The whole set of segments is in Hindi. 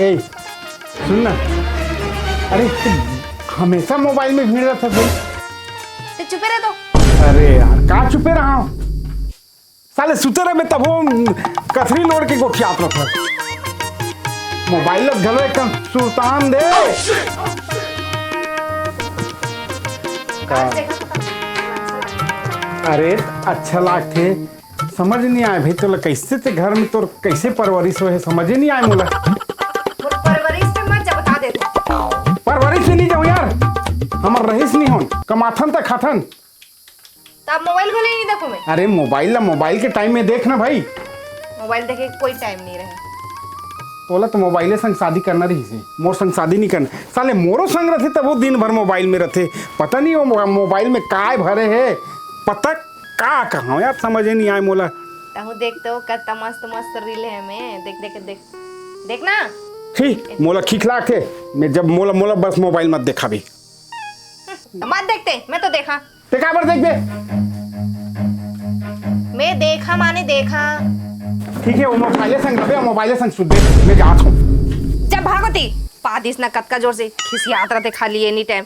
ए सुन ना, अरे हमेशा मोबाइल में भीड़ रहता है। तो चुपे रह दो। अरे यार कहाँ चुपे रहा हूँ, साले सुते रहे में तब वो कथरी लोड़ के गोठियात रहा। मोबाइल घलो एक सुल्तान दे। अरे अच्छा लागते, समझ नहीं आए भाई तोला कैसे ते घर में तोर कैसे परवरिश हुए समझ ही नहीं आए मोला। परवरिश से मत जा बता दे तू। परवरिश से नहीं जाऊँ यार, हमार रहीस नहीं हो, कमाथन तक खाथन। तब मोबाइल को नहीं देखो मैं। अरे मोबाइल के टाइम में देख ना भाई। मोबाइल देखे कोई टाइम नहीं रहे। तोला तो मोबाइले संग शादी करना रही से, मोर संग शादी नहीं करना। साले मोरो संग रहते तब वो दिन भर मोबाइल में रहते, पता नहीं वो मोबाइल में काय भरे है, पता का कहाँ यार समझ नहीं आए मोला। तहु देखते हो कितना मस्त मस्त रील है में, देख देखना। ठीक मोला खिखला के मैं जब मोला बस मोबाइल मत देखा भी। मत देखते, मैं तो देखा। ते का बार देख बे। मैं देखा माने देखा। ठीक है वो मोबाइले संग रहे, मोबाइले संग सुन दे, मैं जात हूँ। जब भागोती पादिस ना कतका जोर से खिसियात रहते खाली एनी टाइम।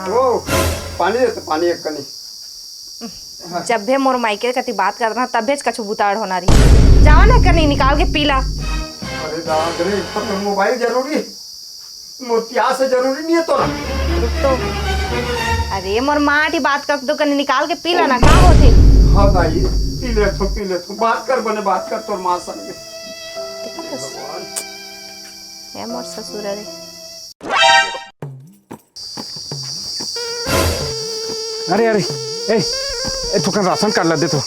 ओ पानी दे, तो पानी एक कनी। जब भी मोर माइके कति बात करना तब भेज कछु बुताड़ होना रही। जाओ ना कनी निकाल के पीला। अरे दादा रे, पर मोबाइल जरूरी, मोतिया से जरूरी नहीं है तोरा। रुक तो। अरे मोर माटी बात कर दो, कनी निकाल के पीला ना, का होती। हाँ भाई पी ले तो बात कर बने, बात कर तोर माँ संग। ये मोर ससुर रे। अरे अरे ए तो राशन कार्ड ला दे, तो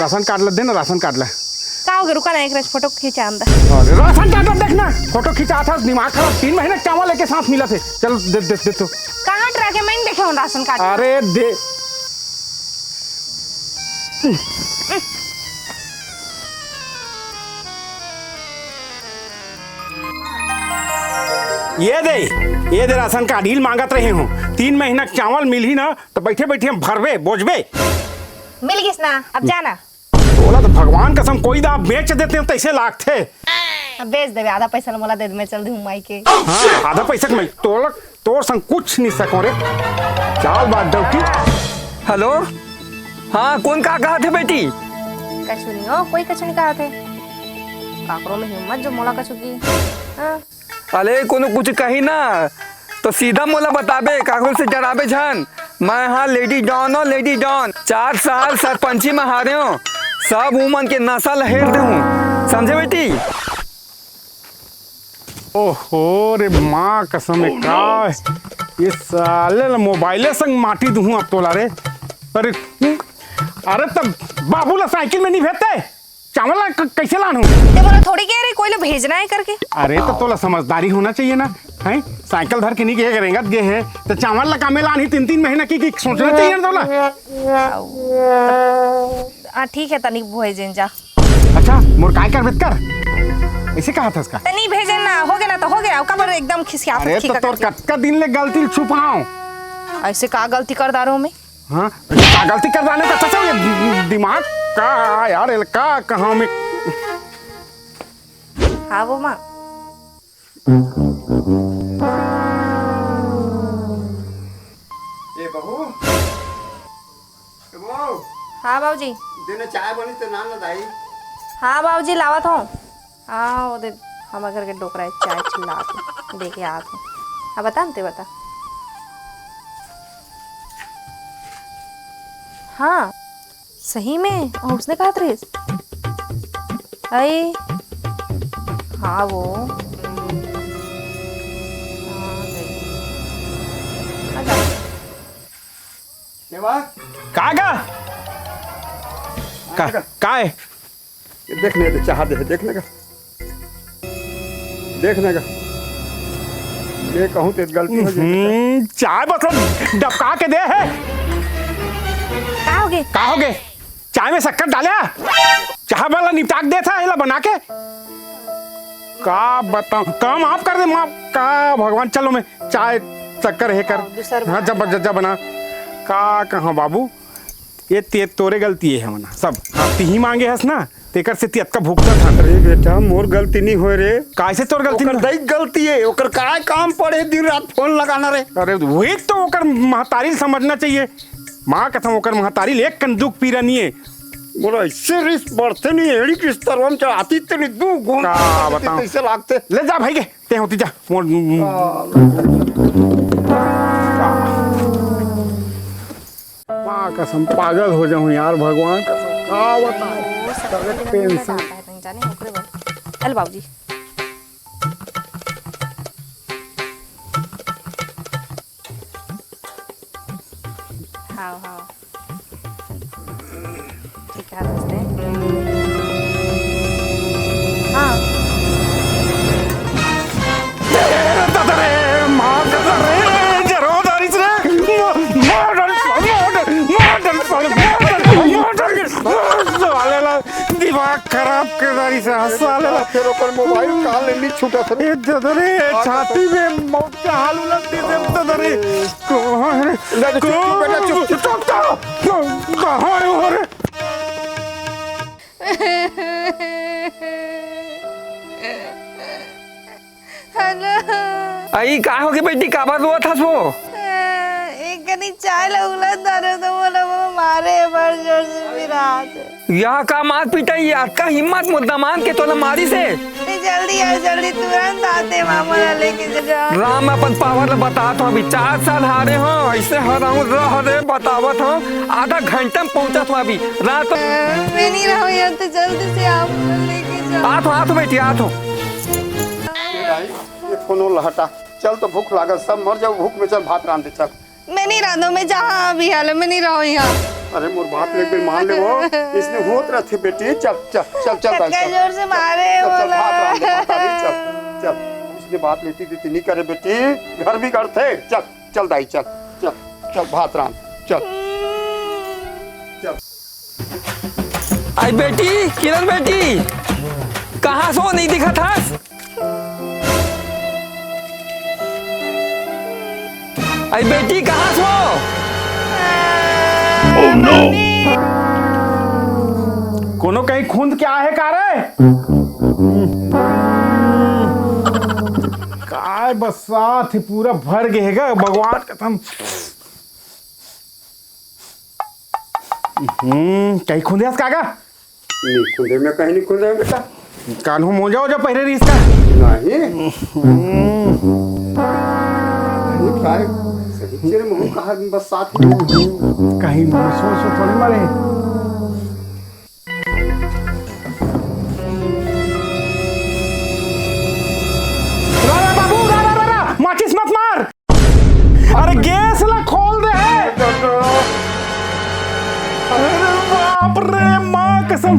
राशन कार्ड ला दे ना, राशन कार्ड ला। का हो गया, रुका ना एक रच फोटो खींचा अंदर। अरे राशन कार्ड ला देखना, फोटो खींचा था, दिमाग खराब, 3 महीने चावल लेके साथ मिला थे। चल दे तो। कहाँ ट्रक है, मैं देखे हूँ राशन कार्ड। अरे दे। ये दे राशन कार्ड, ईल मांगत रहे हो। 3 महीना चावल मिल ही ना तो बैठे बैठे हम भरवे बोझबे। मिल गई ना, अब जाना। बोला तो भगवान कसम कोई दा बेच देते हैं तैसे लाख थे। अब बेच देवे, आधा पैसा मोला दे दे, मैं चल दूँ माई के। हाँ आधा पैसा में तोर संग कुछ नहीं सको रे। चाल बात डौटी। हेलो, हाँ कौन का कहा थे बेटी? कछु नहीं हो, कोई कछु नहीं कहा थे। काकरो में हिम्मत जो मोला कछु की। हाँ अरे कोनो कुछ कही ना तो सीधा मोला बताबे, काकरो से डराबे झन। मैं हाँ लेडी डॉन हो, लेडी डॉन। 4 साल सरपंची में हारे हो, सब उमन के नशा लहेर दे हूँ, समझे बेटी? ओहो रे माँ कसम है का, ये साले मोबाइले संग माटी दूँ अब तोला रे। अरे तब बाबू ला साइकिल में नहीं भेजते, चावल कैसे लान हूँ? ते बोला थोड़ी कह रही कोई ले भेजना है करके। अरे तो तोला समझदारी होना चाहिए ना, हैं? साइकिल धर के नहीं गए रेंगत गए है तो चावल लगा में लानी 3 महीना की सोचना चाहिए ना तोला। हाँ ठीक है, तनिक भेजन जा। अच्छा मोर काय कर बेत कर, ऐसे कहा था इसका। तनी भेजन ना, हो गया ना तो हो गया, कबर एकदम खिसियात। अरे तो तोर कत्का दिन ले गलती छुपाऊं, ऐसे का गलती कर दारो में। हाँ क्या गलती कर जाने का अच्छा ये दिमाग का यार का कहाँ में। हाँ वो माँ ए बहू, हाँ बाबूजी। दिन चाय बनी तो नान लदाई। हाँ बाबूजी लावत हूँ। हाँ वो दे, हम घर के डोकरा है, चाय चिल्ला दे के आते हूँ। हाँ बता न, ते बता। हाँ सही में, और उसने कहा त्रेस अरे हाँ वो का है देखने दे, चाह दे, देखने का ये कहूँ तो गलती हो जाए। चाय मतलब डबका के दे है। का हो गए चाय में शक्कर डाला चाह वाला निपटाक दे था एला बना के का बताऊं काम आप कर दे माँ का भगवान चलो मैं चाय शक्कर है कर हाँ जब जब बना का कहाँ बाबू ये तोरे गलती है मना सब हाँ ती ही मांगे हस ना तेकर से तियत का भुगता था अरे बेटा मोर गलती नहीं होए रे कैसे तोर गलती ओकर दई गलती है ओकर काय काम पड़े दिन रात फोन लगाना रे अरे वही तो ओकर महतारी समझना चाहिए माँ कसम ओकर महतारी एक कंदूक पीरा नहीं है बोला इससे रिस्क बढ़ते नहीं एड़ी किस तरह में आती ते नहीं दू घूम का बताऊं? ऐसे लागते ले जा भाई के ते होती जा मोर माँ कसम पागल हो जाऊं यार भगवान कसम का बताऊं पेंशन जाने ओकरे बस चल बाबूजी हाँ हाँ ठीक है हंसते हाँ दादा रे माँ दादा रे जरो दारिस रे मॉडर्न साले ला दिमाग खराब कर दारी से साले ला फिर ओकर मोबाइल कहाँ ले ली छूटा था ए दादा रे छाती में मौत का हाल उलट दे दे दादा रे कहाँ है चुप बेटा चुप कहाँ है वो रे हेलो आई का हो के बेटी का बात हुआ था सो एक कनी चाय लगला तारे तो बोला वो मारे बड़ जोर से मेरा हाथ यह का मार पिटाई यार का हिम्मत मुद्दा मान के तोला मारी से जल्दी यार जल्दी तुरंत आते मामा लेके जा राम अपन पावर बतात हूँ अभी 4 साल हारे हो ऐसे हराऊं रह रे बतावत हूँ आधा घंटा में पहुंचत हूँ अभी रात मैं नहीं रहूँ यार तो जल्दी से आप लेके जाओ आत बेटी आत हो ये फोन हटा चल तो भूख लागत सब मर जाओ भूख में चल भात रांध दे चल मैं नहीं रहा दो मैं जहाँ अभी हाल मैं नहीं रहूँ यहाँ अरे मोर बात ले बिल मान ले वो इसने होत रहते बेटी चल चल चल चल क्या जोर से मारे चल चल बोला भात रांध दे चल चल उसने बात लेती देती नहीं करे बेटी घर भी करते चल चल दाई चल चल चल भात रांध चल चल आई बेटी किरण बेटी कहाँ सो नहीं दिखा था आई बेटी कहाँ सो कोनो कहीं खूंद क्या है का रे काय बसात ही पूरा भर गएगा भगवान कसम कहीं खूंदे कागा नहीं खुदे में कहीं नहीं खुदे बेटा कानू मो जाओ जो पहले रिश्ता नहीं काय सही चेरे मुंह कहा बस साथ कहीं सोच थोड़ी मारे माचिस मत मार अरे गैस ला खोल दे अरे बाप रे माँ कसम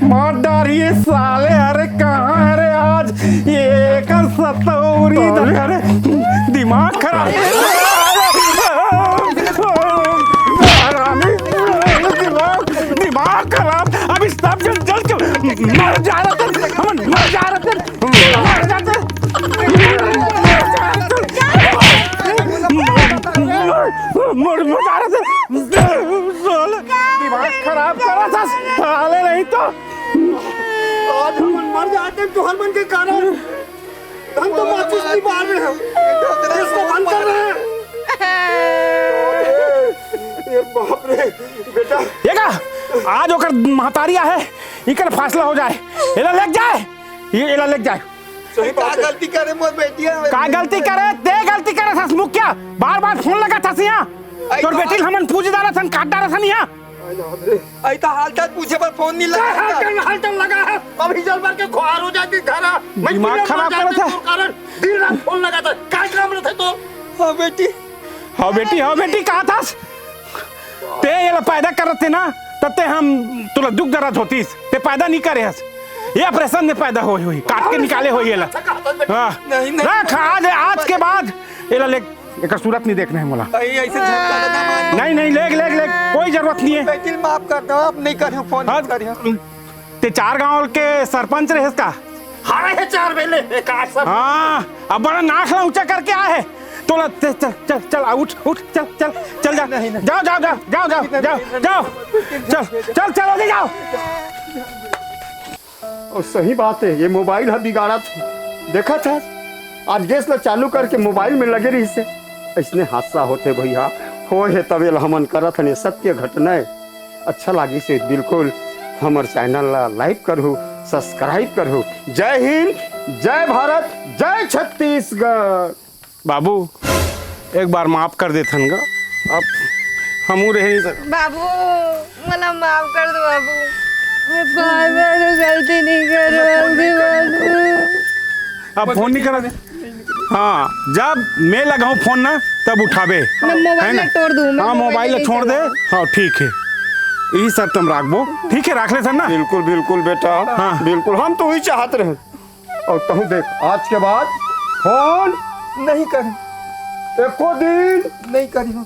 माँ डारिए साले अरे कहाँ अरे आज ये कल सतौरी अरे दिमाग खराब दिमाग खराब अभी सब जल के मर जा रहे थे हम मर जा रहे थे मर जाते मर जा रहे थे दिमाग खराब करा था साले नहीं तो आज हम मर जाते तो हर मन के कारण हम तो माचिस नहीं मार रहे हम इसको बंद कर रहे हैं ये बाप रे बेटा ये का आज ओकर महतारिया है इकर फैसला हो जाए एला लग जाए ये एला लग जाए सही बात गलती करे मोर बेटिया का गलती करे ते गलती करे था मुखिया बार-बार फोन लगा था सिया तोर बेटी हमन पूछ डाला सन काट डाला सन यहाँ आई तो हालचाल पूछे पर फोन नहीं लगा हालचाल लगा है अभी जल भर के खुआर हो जाती धारा दिमाग खराब कर था कारण दिन रात फोन लगाता काय काम रहे तो हाँ बेटी हाँ बेटी कहा था ते ये पैदा करत थे ना तते हम तुला दुख दर्द होतीस ते पैदा नहीं करे हस ये ऑपरेशन में पैदा हुई काट के निकाले हुई ये ला हाँ नहीं, नहीं। रख आज के बाद ये ला ले एक सूरत नहीं देखना है मोला। कहीं ऐसे झटका ना मार। नहीं नहीं ले ले ले कोई जरूरत नहीं है। बेटी माफ कर दो, अब नहीं करियो फोन हाँ, करियो। ते 4 गांव के सरपंच रहे इसका। हारे है 4 बेले का सब। हाँ अब बड़ा नाखला ऊंचा करके आए है तो चल चल चल चल उठ उठ चल चल चल जा जाओ जाओ जाओ जाओ जाओ जाओ जाओ चल चल चल आगे जाओ। और सही बात है, ये मोबाइल है बिगाड़ा था, देखा था आज गैस ला चालू करके मोबाइल में लगे रही से इसने हादसा होते भैया हो है तबे हमन करत हने सत्य घटना है। अच्छा लगी से बिल्कुल हमार चैनल ला लाइक करू, सब्सक्राइब करू। जय हिंद, जय भारत, जय छत्तीसगढ़। बाबू एक बार माफ कर दे थन गा, अब हमू रह नहीं सक। बाबू मला माफ कर दो बाबू, मैं बार बार गलती नहीं कर बाबू। अब फोन नहीं करा दे। हाँ जब मैं लगाऊं फोन ना तब उठावे। मैं मोबाइल है ना? ला तोड़ दूं, मैं हाँ मोबाइल ला नहीं छोड़ दे। चलाऊं। हाँ ठीक है, यही सब तुम राखबो। ठीक है रख ले सर ना। बिल्कुल बिल्कुल बेटा, हाँ। बिल्कुल हम तो वही चाहत रहे। और तू देख आज के बाद फोन नहीं करी, एको दिन नहीं करियो।